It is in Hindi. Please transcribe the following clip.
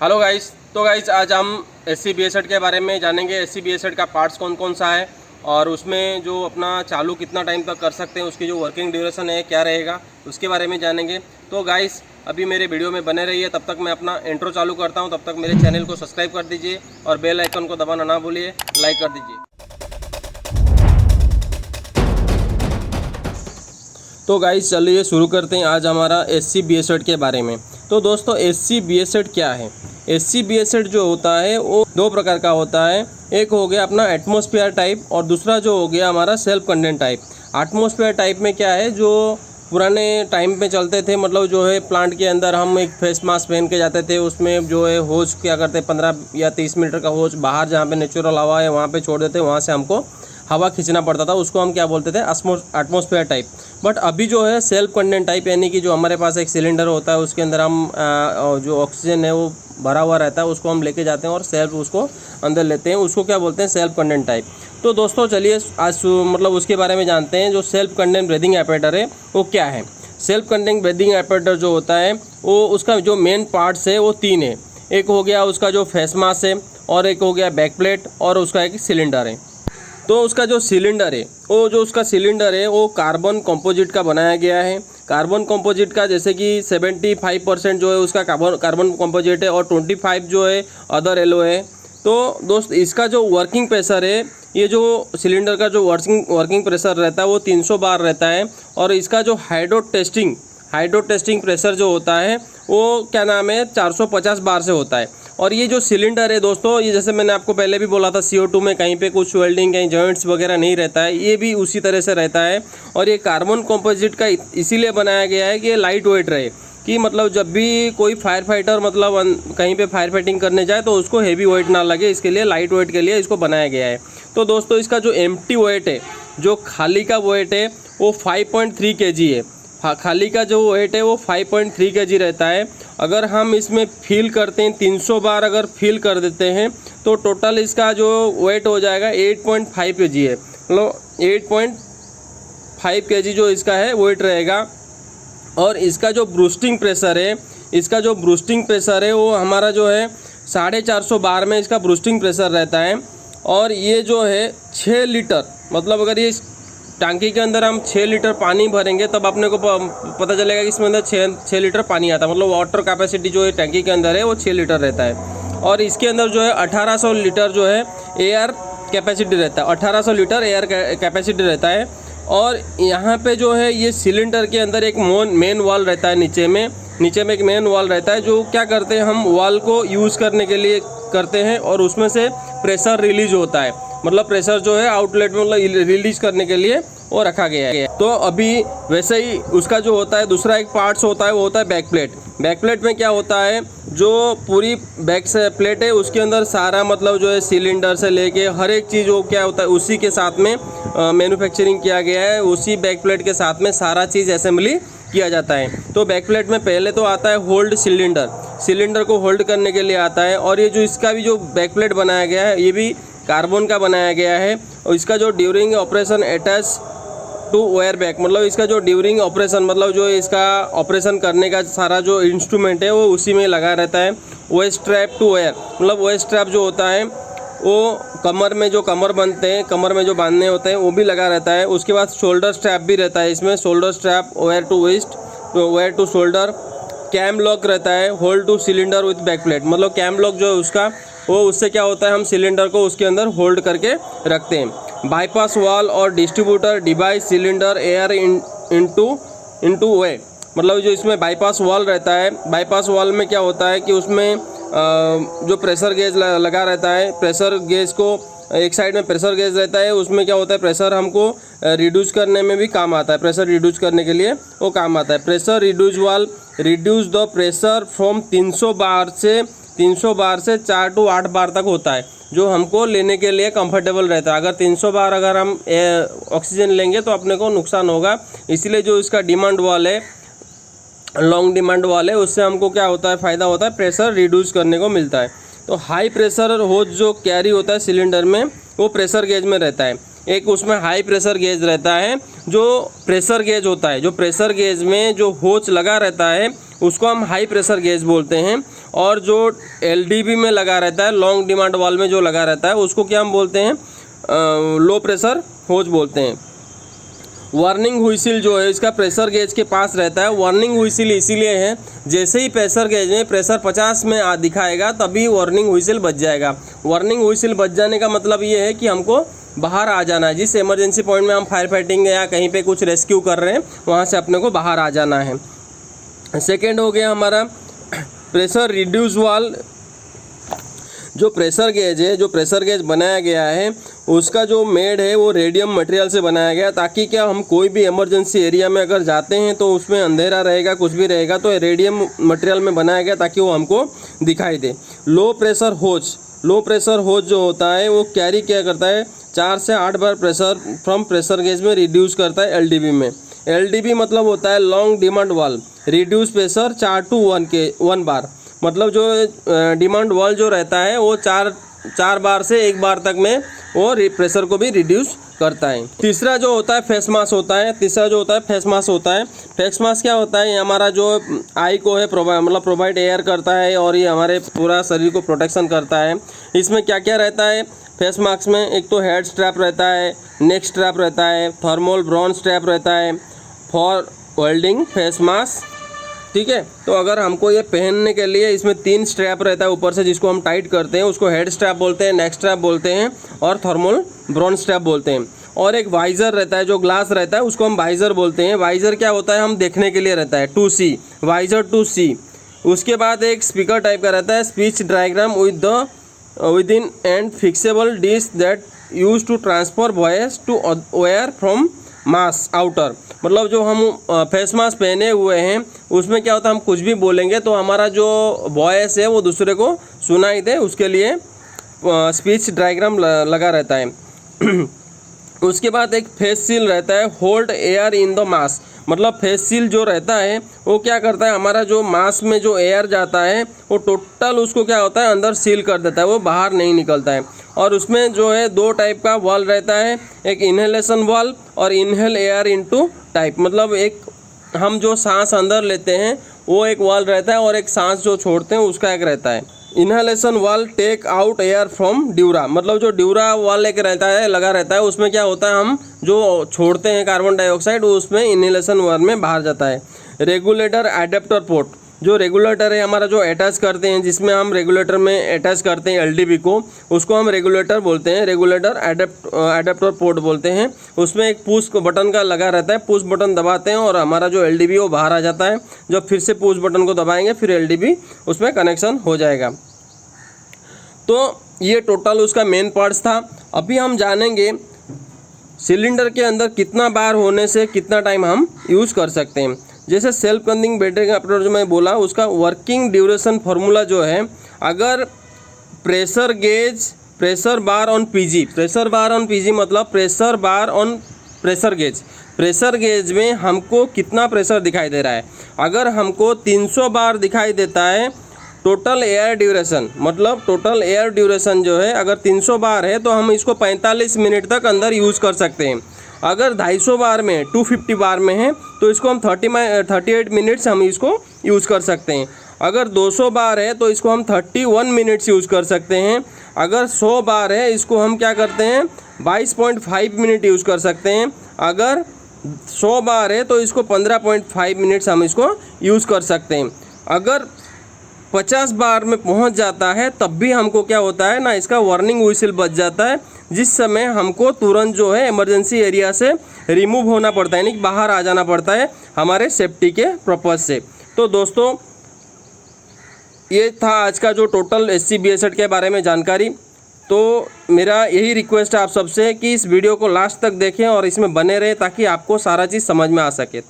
Hello guys. तो गाइस आज हम SC BSET के बारे में जानेंगे। SC BSET का पार्ट्स कौन कौन सा है और उसमें जो अपना चालू कितना टाइम तक कर सकते हैं, उसकी जो वर्किंग ड्यूरेशन है क्या रहेगा, उसके बारे में जानेंगे। तो गाइस अभी मेरे वीडियो में बने रहिए, तब तक मैं अपना इंट्रो चालू करता हूं। तब तक मेरे चैनल को सब्सक्राइब कर दीजिए और बेल आइकन को दबाना ना भूलिए, लाइक कर दीजिए। तो गाइस चलिए शुरू करते हैं आज हमारा SC BSET के बारे में। तो दोस्तों SC BSET क्या है? SC BSET जो होता है वो दो प्रकार का होता है। एक हो गया अपना एटमॉस्फेयर टाइप और दूसरा जो हो गया हमारा self content type. Atmosphere type में क्या है, जो पुराने टाइम में चलते थे, मतलब जो है प्लांट के अंदर हम एक फेस मास्क पहन के जाते थे, उसमें जो है होज क्या करते 15 या 30 मीटर का होज बाहर जहाँ पे नेचुरल हवा है वहाँ पे छोड़ देते, वहाँ से हमको हवा खींचना पड़ता था, उसको हम क्या बोलते थे एटमॉस्फेयर टाइप। बट अभी जो है सेल्फ कंटेंट टाइप, यानी कि जो हमारे पास एक सिलेंडर होता है उसके अंदर हम जो ऑक्सीजन है वो भरा हुआ रहता है, उसको हम लेके जाते हैं और सेल्फ उसको अंदर लेते हैं, उसको क्या बोलते हैं सेल्फ कंटेंट टाइप। तो दोस्तों चलिए आज मतलब उसके बारे में जानते हैं। जो सेल्फ कंटेंट ब्रीदिंग एपरेटर है वो क्या है। सेल्फ कंटेंट ब्रीदिंग एपरेटर जो होता है वो उसका जो मेन पार्ट्स है वो तीन है। एक हो गया उसका जो फेस मास्क है, और एक हो गया बैक प्लेट, और उसका एक सिलेंडर है। तो उसका जो सिलेंडर है वो कार्बन कंपोजिट का बनाया गया है। कार्बन कंपोजिट का जैसे कि 75% जो है उसका कार्बन कंपोजिट है और 25 जो है अदर एलो है। तो दोस्त इसका जो वर्किंग प्रेशर है, ये जो सिलेंडर का जो वर्किंग प्रेशर रहता है वो 300 बार रहता है। और इसका जो हाइड्रो टेस्टिंग प्रेशर जो होता है वो क्या नाम है 450 बार से होता है। और ये जो सिलेंडर है दोस्तों, ये जैसे मैंने आपको पहले भी बोला था CO2 में कहीं पे कुछ वेल्डिंग, कहीं जॉइंट्स वगैरह नहीं रहता है, ये भी उसी तरह से रहता है। और ये कार्बन कंपोजिट का इसीलिए बनाया गया है कि ये लाइट वेट रहे, कि मतलब जब भी कोई फायर फाइटर मतलब कहीं पे फायर फाइटिंग करने जाए तो उसको हेवी वेट ना लगे, इसके लिए लाइट वेट के लिए इसको बनाया गया है। तो दोस्तों इसका जो एम्प्टी वेट है, जो खाली का वेट है वो 5.3 kg है। खाली का जो वेट है वो 5.3 kg रहता है। अगर हम इसमें फिल करते हैं 300 बार अगर फिल कर देते हैं तो टोटल इसका जो वेट हो जाएगा 8.5 kg है, मतलब 8.5 kg जो इसका है वेट रहेगा। और इसका जो ब्रूस्टिंग प्रेशर है वो हमारा जो है 450 बार में इसका ब्रूस्टिंग प्रेशर रहता है। और ये जो है 6 लीटर, मतलब अगर ये टांकी के अंदर हम 6 लीटर पानी भरेंगे तब अपने को पता चलेगा कि इसमें अंदर 6 लीटर पानी आता है, मतलब वाटर कैपेसिटी जो है टैंकी के अंदर है वो 6 लीटर रहता है। और इसके अंदर जो है 1800 लीटर जो है एयर कैपेसिटी रहता है, 1800 लीटर एयर कैपेसिटी रहता है। और यहाँ पे जो है ये सिलेंडर के अंदर एक मेन वाल रहता है, नीचे में एक मेन वाल रहता है, जो क्या करते हैं हम वाल को यूज़ करने के लिए करते हैं और उसमें से प्रेशर रिलीज होता है, मतलब प्रेशर जो है आउटलेट में मतलब रिलीज करने के लिए वो रखा गया है। तो अभी वैसे ही उसका जो होता है दूसरा एक पार्ट्स होता है वो होता है बैक प्लेट में क्या होता है, जो पूरी बैक से प्लेट है उसके अंदर सारा मतलब जो है सिलेंडर से लेके हर एक चीज़ वो क्या होता है उसी के साथ में मैन्युफैक्चरिंग किया गया है, उसी बैक प्लेट के साथ में सारा चीज़ असेंबली किया जाता है। तो बैक प्लेट में पहले तो आता है होल्ड सिलेंडर को होल्ड करने के लिए आता है। और ये जो इसका भी जो बैक प्लेट बनाया गया है ये भी कार्बन का बनाया गया है। और इसका जो during operation attach to wearer back, मतलब इसका जो ड्यूरिंग ऑपरेशन मतलब जो इसका ऑपरेशन करने का सारा जो इंस्ट्रूमेंट है वो उसी में लगा रहता है। वो स्ट्रैप टू वायर, मतलब वो स्ट्रैप जो होता है वो कमर में जो कमर में जो बांधने होते हैं वो भी लगा रहता है। उसके बाद शोल्डर स्ट्रैप भी रहता है इसमें, shoulder strap wearer to waist, wearer to shoulder. Cam lock रहता है, hold to cylinder with back plate, मतलब कैम लॉक जो है उसका वो उससे क्या होता है हम सिलेंडर को उसके अंदर होल्ड करके रखते हैं। बाईपास वाल और distributor device cylinder air into way, मतलब जो इसमें बाईपास वाल रहता है, बाईपास वाल में क्या होता है कि उसमें जो प्रेशर गेज लगा रहता है, प्रेशर गेज को एक साइड में प्रेशर गेज रहता है, उसमें क्या होता है प्रेशर हमको रिड्यूस करने में भी काम आता है, प्रेशर रिड्यूस करने के लिए वो काम आता है। प्रेशर रिड्यूस वाल रिड्यूस द प्रेशर फ्रॉम 300 बार से 4 to 8 बार तक होता है, जो हमको लेने के लिए कंफर्टेबल रहता है। अगर 300 बार अगर हम ऑक्सीजन लेंगे तो अपने को नुकसान होगा, इसलिए जो इसका डिमांड वाल है, लॉन्ग डिमांड वाल है, उससे हमको क्या होता है फ़ायदा होता है, प्रेशर रिड्यूस करने को मिलता है। तो हाई प्रेशर होज जो कैरी होता है सिलेंडर में वो प्रेशर गेज में रहता है। एक उसमें हाई प्रेशर गेज रहता है जो प्रेशर गेज होता है, जो प्रेशर गेज में जो होज लगा रहता है उसको हम हाई प्रेशर गेज बोलते हैं। और जो LDB में लगा रहता है, लॉन्ग डिमांड वाल्व में जो लगा रहता है, उसको क्या हम बोलते हैं, लो प्रेशर होज बोलते हैं। वार्निंग हुइसिल जो है इसका प्रेशर गेज के पास रहता है। वार्निंग हुइसिल इसीलिए है, जैसे ही प्रेशर गेज में प्रेशर 50 में दिखाएगा तभी वार्निंग हुइसिल बज जाएगा। वार्निंग हुइसिल बज जाने का मतलब ये है कि हमको बाहर आ जाना है। जिस इमरजेंसी पॉइंट में हम फायर फाइटिंग या कहीं पे कुछ रेस्क्यू कर रहे हैं, वहाँ से अपने को बाहर आ जाना है। सेकेंड हो गया हमारा प्रेशर रिड्यूस वाल्व। जो प्रेशर गेज है, जो प्रेशर गेज बनाया गया है, उसका जो मेड है वो रेडियम मटेरियल से बनाया गया, ताकि क्या हम कोई भी इमरजेंसी एरिया में अगर जाते हैं तो उसमें अंधेरा रहेगा, कुछ भी रहेगा, तो रेडियम मटेरियल में बनाया गया ताकि वो हमको दिखाई दे। लो प्रेशर होज, लो प्रेशर होज जो होता है वो कैरी क्या करता है, 4 से 8 बार प्रेशर फ्रॉम प्रेशर गेज में रिड्यूस करता है LDB में। LDB मतलब होता है long demand valve, reduce pressure 4 to 1 बार। मतलब जो डिमांड वाल्व जो रहता है वो चार बार से 1 बार तक में वो प्रेशर को भी रिड्यूस करता है। तीसरा जो होता है फेस मास्क होता है। तीसरा जो होता है फेस मास्क होता है। फेस मास्क क्या होता है, ये हमारा जो आई को है प्रोवाइड एयर करता है और ये हमारे पूरा शरीर को प्रोटेक्शन करता है। इसमें क्या क्या रहता है फेस मास्क में, एक तो हेड स्ट्रैप रहता है, नेक स्ट्रैप रहता है, थर्मल ब्रॉन्ज स्ट्रैप रहता है फॉर वेल्डिंग फेस मास्क। ठीक है, तो अगर हमको ये पहनने के लिए इसमें 3 स्ट्रैप रहता है ऊपर से, जिसको हम टाइट करते हैं, उसको हेड स्ट्रैप बोलते हैं, नेक स्ट्रैप बोलते हैं और थर्मल ब्रॉन्ज स्ट्रैप बोलते हैं। और एक वाइज़र रहता है, जो ग्लास रहता है, उसको हम वाइज़र बोलते हैं। वाइज़र क्या होता है, हम देखने के लिए रहता है, to see, visor to see. उसके बाद एक स्पीकर टाइप का रहता है, speech diagram with in and fixable disc that use to transfer voice to wearer from mask outer. मतलब जो हम फेस मास्क पहने हुए हैं उसमें क्या होता है, हम कुछ भी बोलेंगे तो हमारा जो वॉइस है वो दूसरे को सुनाई दे, उसके लिए स्पीच डायग्राम लगा रहता है। उसके बाद एक फेस सील रहता है, hold air in the mask. मतलब फेस सील जो रहता है वो क्या करता है, हमारा जो मास्क में जो एयर जाता है वो टोटल उसको क्या होता है अंदर सील कर देता है, वो बाहर नहीं निकलता है। और उसमें जो है 2 टाइप का वाल्व रहता है, एक इनहेलेशन वाल्व और इनहेल एयर इनटू टाइप। मतलब एक हम जो सांस अंदर लेते हैं वो एक वाल्व रहता है और एक सांस जो छोड़ते हैं उसका एक रहता है। Inhalation valve take out air from ड्यूरा। मतलब जो ड्यूरा वाल्व एक रहता है, लगा रहता है, उसमें क्या होता है, हम जो छोड़ते हैं कार्बन डाइऑक्साइड वो उसमें इनहेलेशन वाल्व में बाहर जाता है। रेगुलेटर एडेप्टर पोर्ट, जो रेगुलेटर है हमारा जो अटैच करते हैं, जिसमें हम रेगुलेटर में अटैच करते हैं LDB को, उसको हम रेगुलेटर बोलते हैं, रेगुलेटर एडेप्टर पोर्ट बोलते हैं। उसमें एक पुश बटन का लगा रहता है, पुश बटन दबाते हैं और हमारा जो LDB वो बाहर आ जाता है। जब फिर से पुश बटन को दबाएंगे फिर LDB उसमें कनेक्शन हो जाएगा। तो ये टोटल उसका मेन पार्ट्स था। अभी हम जानेंगे सिलेंडर के अंदर कितना बार होने से कितना टाइम हम यूज़ कर सकते हैं। जैसे सेल्फ कंडिंग बैटरी का अपलोड जो मैं बोला, उसका वर्किंग ड्यूरेशन फार्मूला जो है, अगर pressure gauge pressure bar on PG, pressure bar on PG मतलब pressure bar on pressure gauge. Pressure gauge में हमको कितना प्रेशर दिखाई दे रहा है, अगर हमको 300 बार दिखाई देता है टोटल एयर ड्यूरेशन, मतलब टोटल एयर ड्यूरेशन जो है अगर 300 बार है तो हम इसको 45 मिनट तक अंदर यूज़ कर सकते हैं। अगर 250 बार में 250 बार में है तो इसको हम 38 मिनट्स हम इसको यूज़ कर सकते हैं। अगर 200 बार है तो इसको हम 31 मिनट्स यूज़ कर सकते हैं। अगर 100 बार है इसको हम क्या करते हैं 22.5 मिनट यूज़ कर सकते हैं। अगर 100 बार है तो इसको 15.5 मिनट्स हम इसको यूज़ कर सकते हैं। अगर 50 बार में पहुंच जाता है तब भी हमको क्या होता है ना, इसका वार्निंग व्हिसिल बज जाता है, जिस समय हमको तुरंत जो है इमरजेंसी एरिया से रिमूव होना पड़ता है, यानी कि बाहर आ जाना पड़ता है हमारे सेफ्टी के पर्पज़ से। तो दोस्तों ये था आज का जो टोटल SC-BSH के बारे में जानकारी। तो मेरा यही रिक्वेस्ट है आप सबसे कि इस वीडियो को लास्ट तक देखें और इसमें बने रहें ताकि आपको सारा चीज़ समझ में आ सके।